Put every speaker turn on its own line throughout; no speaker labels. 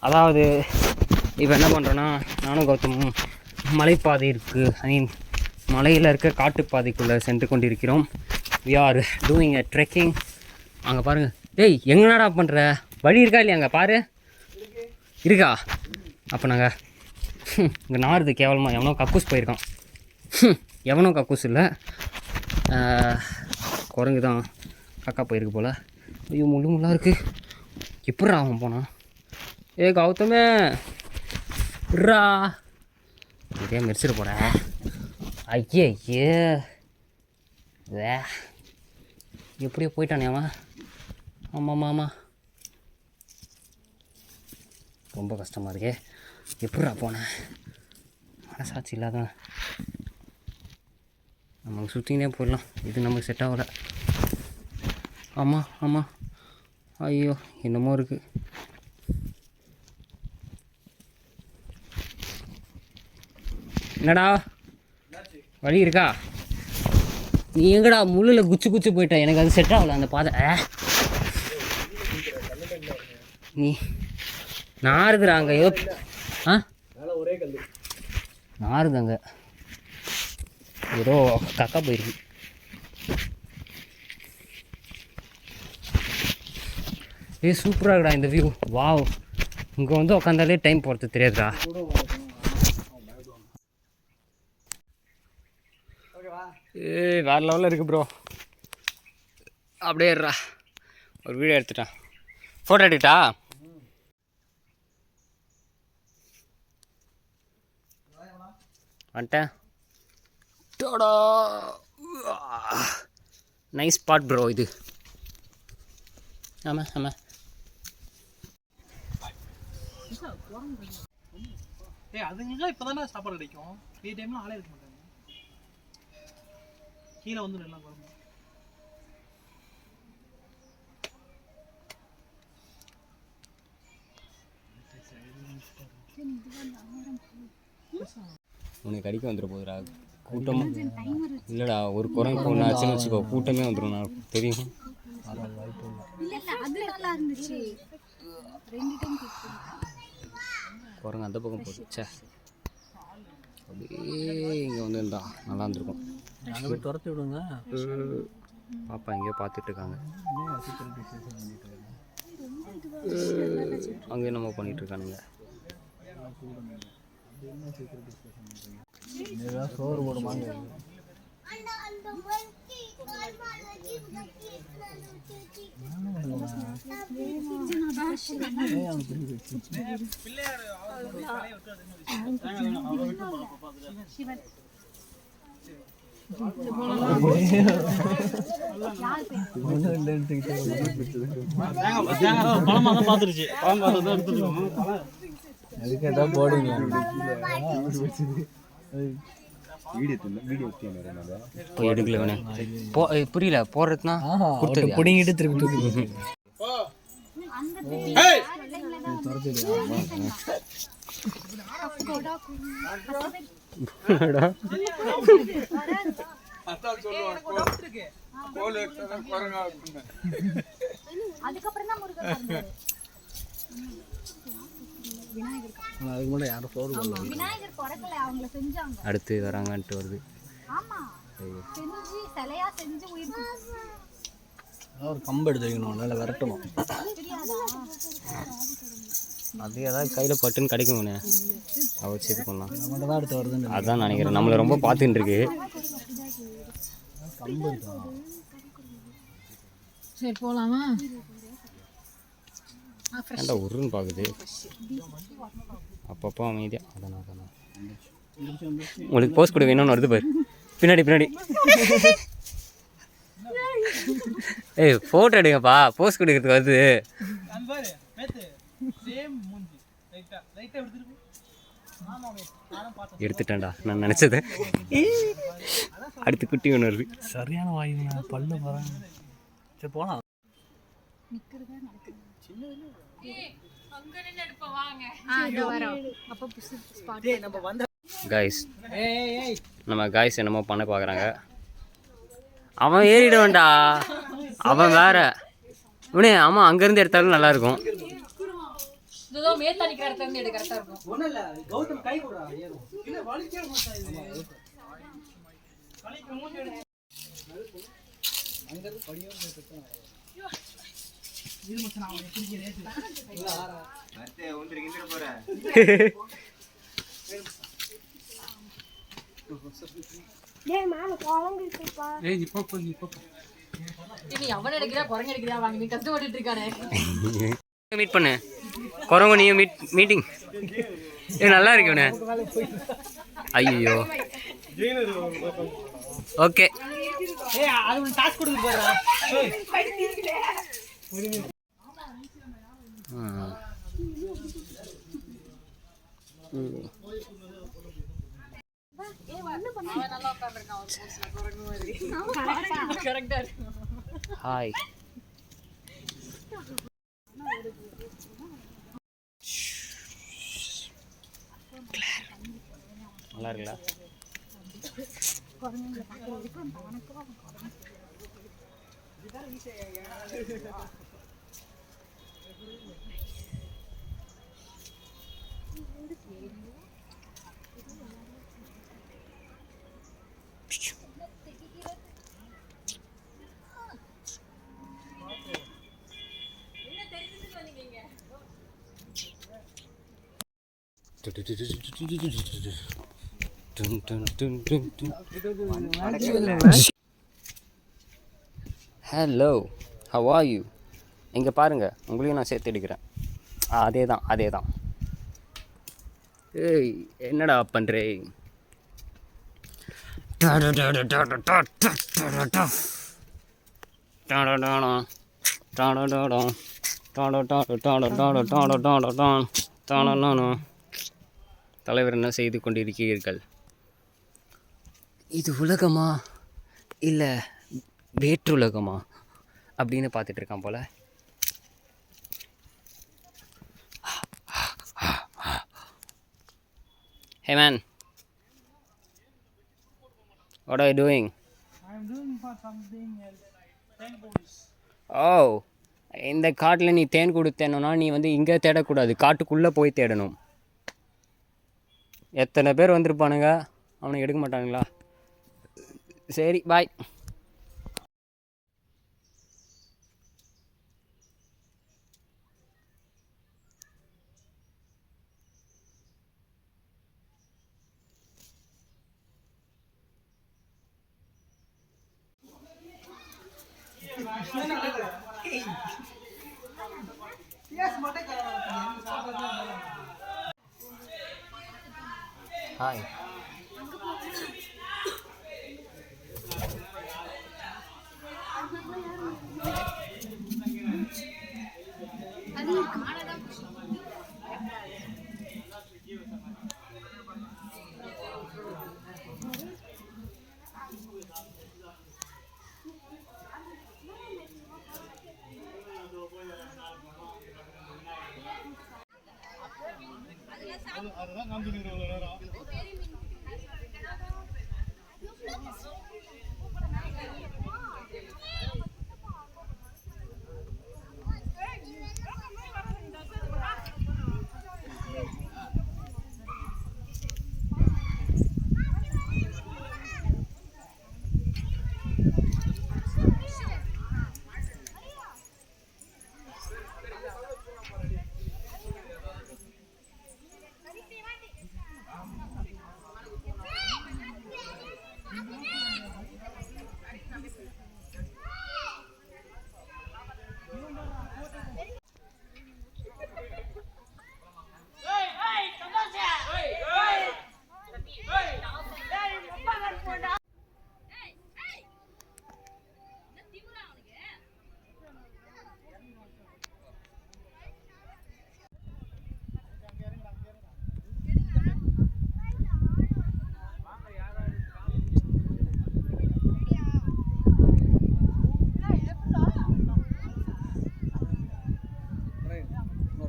அதாவது இப்போ என்ன பண்ணுறோன்னா நானும் கௌதமும் மலைப்பாதை இருக்குது, ஐ மீன் மலையில் இருக்க காட்டுப்பாதைக்குள்ளே சென்று கொண்டிருக்கிறோம். We are doing a trekking. அங்கே பாருங்கள். டேய் எங்கடா பண்ணுற? வழி இருக்கா இல்லையா? அங்கே பாரு, இருக்கா? அப்போ நாங்கள் இங்கே நாருது கேவலமாக. எவனோ கக்கூஸ் போயிருக்கான். எவனோ கக்கூஸ் இல்லை, குரங்கு தான் காக்கா போயிருக்கு போல். ஐயோ முள்ளு முள்ளாக இருக்குது. எப்பட்றா அவன் போனான்? ஏ கௌதமே இருறா, இதே மெரிச்சிட்டு போகிறேன். ஐயே ஐயே வே எப்படியோ போயிட்டானே அவன். ஆமாம் ஆமாம், ரொம்ப கஷ்டமாக இருக்கே. எப்பட்றா போனேன்? மனசாட்சி இல்லாதான். நமக்கு சுற்றினே போயிடலாம், இது நமக்கு செட் ஆகலை. ஆமாம் ஆமாம், ஐயோ என்னமோ இருக்குது. என்னடா வழி இருக்கா? நீ எங்கடா முள்ளில் குச்சி குச்சி போயிட்ட? எனக்கு அது செட் ஆகலை அந்த பாதை. நீ நாருதுறாங்க. ஐயோ ஆ நாருதாங்க, ஏதோ கக்கா போயிருக்கு. சூப்பராக இருக்குடா இந்த வியூ. வாவ், இங்கே வந்து உட்காந்தாலே டைம் போகிறது தெரியாதுடா. வேறு லெவலில் இருக்குது ப்ரோ. அப்படியே இருறா, ஒரு வீடியோ எடுத்துட்டான். ஃபோட்டோ எடுத்துட்டா? வந்துட்டேன். டோடா, நைஸ் ஸ்பாட் ப்ரோ இது. ஆமாம் ஆமாம்.
அதுங்களாம் இப்போ தானே சாப்பாடு கிடைக்கும். ஃப்ரீ டைம்லாம் ஆளே இருக்க மாட்டாங்க. கீழே வந்து எல்லாம் குழம்பு.
உனக்கு கடிக்க வந்துட போகுதுடா கூட்டமாக. இல்லைடா, ஒரு குரங்கு ஒன்று ஆச்சுன்னு வச்சுக்கோ, கூட்டமே வந்துடும். நான் தெரியும். குரங்கு அந்த பக்கம் போச்சு. அப்படியே இங்கே வந்து இருந்தா நல்லா இருந்திருக்கும்.
அங்கே போய் துரத்தி விடுங்க.
பாப்பா எங்கேயோ பார்த்துட்டு இருக்காங்க. அங்கேயும் நம்ம பண்ணிட்டு இருக்கானுங்க.
சோறு போடுமாங்க. அதுக்கேதான் போடுங்க.
எடுக்கல புரியல போடுறதுனா
பிடிங்கிட்டு திருப்பி தூக்கி
அடுத்து வராங்கன்ட்டு வருது.
ஒரு கம்பு எடுத்து வைக்கணும், நல்லா விரட்டணும்.
அது ஏதாவது கையில் பட்டுன்னு கிடைக்குங்கண்ணே, அதை வச்சு இது பண்ணலாம்.
நம்மகிட்ட தான் அடுத்து வருதுன்னு
அதான் நினைக்கிறேன். நம்மளை ரொம்ப பார்த்துட்டு இருக்கு.
கம்பு
சரி போகலாமா?
ஏன்டா உருன்னு பார்க்குது அப்பப்போ அமைதியாக. அதான் உங்களுக்கு போஸ்ட் கொடுக்க இன்னொன்று வருது பாரு, பின்னாடி பின்னாடி. ஏய் ஃபோட்டோ எடுங்கப்பா, போஸ்ட் கொடுக்கறதுக்கு வருது. எடுத்துட்டேன்டா நான் நினச்சது. அடுத்து குட்டி ஒன்று வருது.
சரியான வாயுங்க, பல்ல போகிறாங்க. சரி போகலாம்.
காய்ஸ், நம்ம காய்ஸ் என்னமோ பண்ண பார்க்குறாங்க. அவன் ஏறிட வேண்டா, அவன் வேற. இவனே ஆமாம், அங்கேருந்து எடுத்தாலும் நல்லாயிருக்கும்.
இதோ மேத்தா நிக்கிற இடத்துல இருந்து எடு கரெக்டா இருக்கும்.
ஒண்ணும் இல்ல கௌதம் கை கொடுடா ஏறும்.
இல்ல வலிக்கவே மாட்டான் இது. வலிக்கு மூஞ்சி எடு.
அங்க இருந்து படியோட கேட்டேன்.
இது மச்சான் நான் அவனை பிடிக்க ரேட்.
இல்ல ஆறா.
மத்தே ஒந்திர போற.
டேய் மேல குழம்பு இருக்குப்பா.
ஏய் இப்போ கொஞ்சம் இப்போ.
நீ அவன் எடுக்கிறியா குரங்கு எடுக்கிறியா வாங்க நீ கஷ்டப்பட்டுட்டு இருக்கானே.
மீட் பண்ணு குரங்கு நீயும் மீட்டிங் நல்லா இருக்கு இவனே. ஐயோ ஓகே
ஏய் அது ஒரு டாஸ்க் கொடுத்து போறா. ஏய்
அவன் நல்லா உட்கார்ந்திருக்கான் ஒரு போஸ்ல குரங்கு மாதிரி. கரெக்ட்டா இருக்கு.
ஹாய் நல்லா இருக்குல்ல? Hello how are you? இங்கே பாருங்கள் உங்களையும் நான் சேர்த்து எடுக்கிறேன். அதே தான். ஏய் என்னடா பண்ணுறே? தலைவர் என்ன செய்து கொண்டிருக்கிறீர்கள்? இது உலகமா இல்லை வேற்றுலகமா அப்படின்னு பார்த்துட்டு இருக்கான் போல. Hey man, what are you doing?
I am doing for something else. Thank police.
Oh, இந்த காட்டில் நீ தேன் கொடுத்தேன்னா நீ வந்து இங்கே தேடக்கூடாது, காட்டுக்குள்ளே போய் தேடணும். எத்தனை பேர் வந்திருப்பானுங்க, அவனை எடுக்க மாட்டானுங்களா? சரி பாய். ஹாய்
அதுதான் காமிச்சிட்டு இவ்வளவு நேரம்.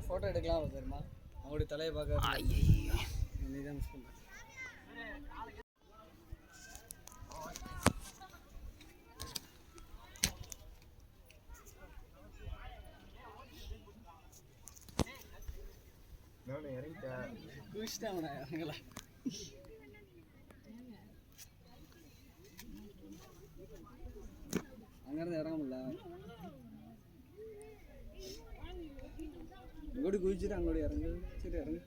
ஃபோட்டோ எடுக்கலாம் தெரியுமா? அவங்களுடைய தலையை பார்க்க
ஐயோ
நீ தான் மிஸ் பண்ணுற.
நானும் இறங்கிட்டேன்.
குளிச்சிட்டாங்கண்ணா இறங்கல. அங்கேருந்து இறங்க முடியல. இங்கோடி குதிச்சுட்டு அங்கோடி இறங்கு. சரி இறங்கு.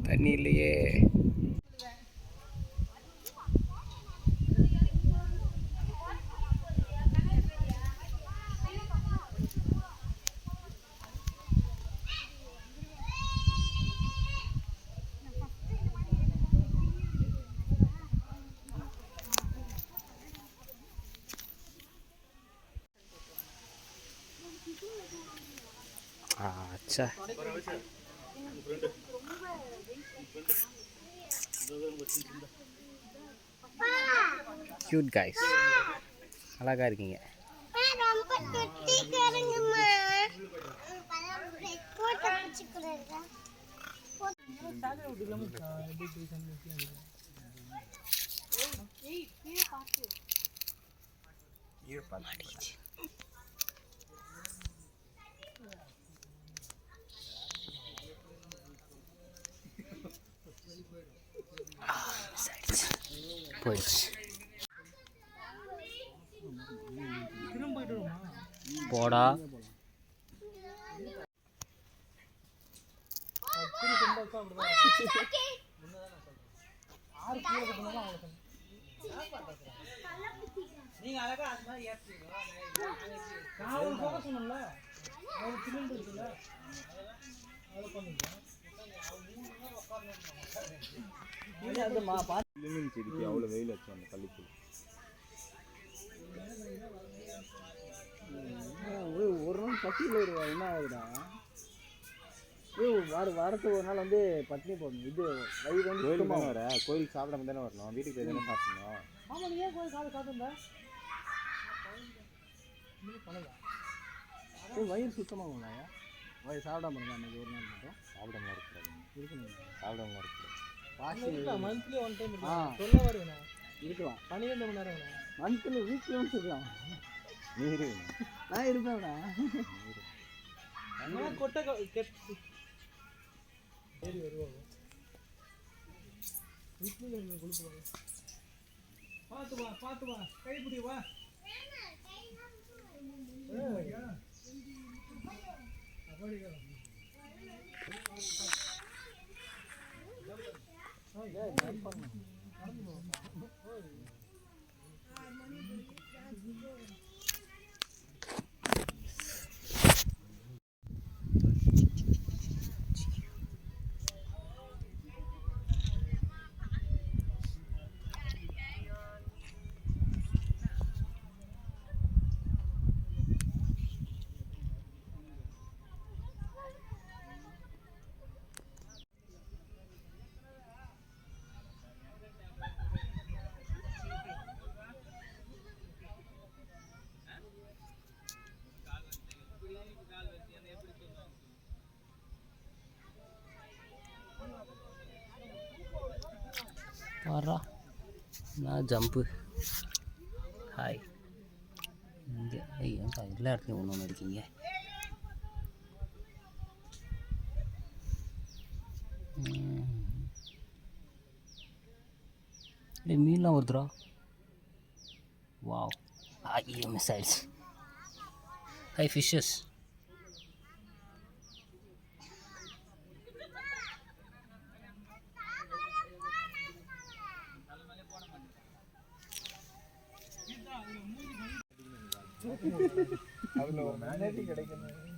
தண்ணி இல்லையே. अच्छा கியூட் கைஸ், அழகாக இருக்கீங்க.
ரொம்ப குட்டிக்காரங்கம்மா. போட்டோ பிடிச்சிக்கிறேங்க.
போயிடுச்சு. போடா.
நீங்க அழகா அது மாதிரி ஏத்துறீங்க. நான் ஒரு போக சொன்னேன்ல, ஒரு சிலிண்டர் இருக்குல்ல, அத பண்ணுங்க.
லிமிங் செடிக்கு அவ்வளோ வெயில் வச்சோம் அந்த கல்லுக்கு.
ஒரு நாள் பட்டியில் வருவா என்ன ஆகுதுடா. வாரத்துக்கு ஒரு நாள் வந்து பட்டினி போடணும். இது வயிறு வந்து
கோயிலுக்கு தானே வர, கோயிலுக்கு சாப்பிடாம தானே வரணும், வீட்டுக்கு போய் தானே சாப்பிடணும்.
ஆமா, நீ ஏன் கோயில் காத்துருந்தா
வயிறு சுத்தமாகும்ல. வயிறு சாப்பிடாம இருந்தா அன்றைக்கி ஒரு நாள் மட்டும்
சாப்பிடாம இருக்கக்கூடாது,
இருக்கணும்.
சாப்பிடாம இருக்கக்கூடாது.
மந்த்லி ஒன் டைம் சொல்ல வருவேண்ணா.
இருக்கலாம்.
12 மணி நேரம்
மந்த்லி வீக்லி ஒன்ஸ் இருக்கலாம்.
நீர்
நான் இருப்பேன்டா.
கொட்டை சரி வருவாங்க. வீட்டில் கொடுப்பாங்க. பார்த்து வா கைப்பிடி வா.
பாரா நான் ஜம்ப்பு. ஹாய். இங்கே ஏன்ப்பா எல்லா இடத்துலையும் ஒன்று ஒன்று இருக்கீங்க. மீன்லாம் வருதுரா. வாவ். ஐயோ மிஸ் ஆயிடுச்சு. High fishes.
அதில் ஒரு மேனேஜ் கிடைக்கணும்.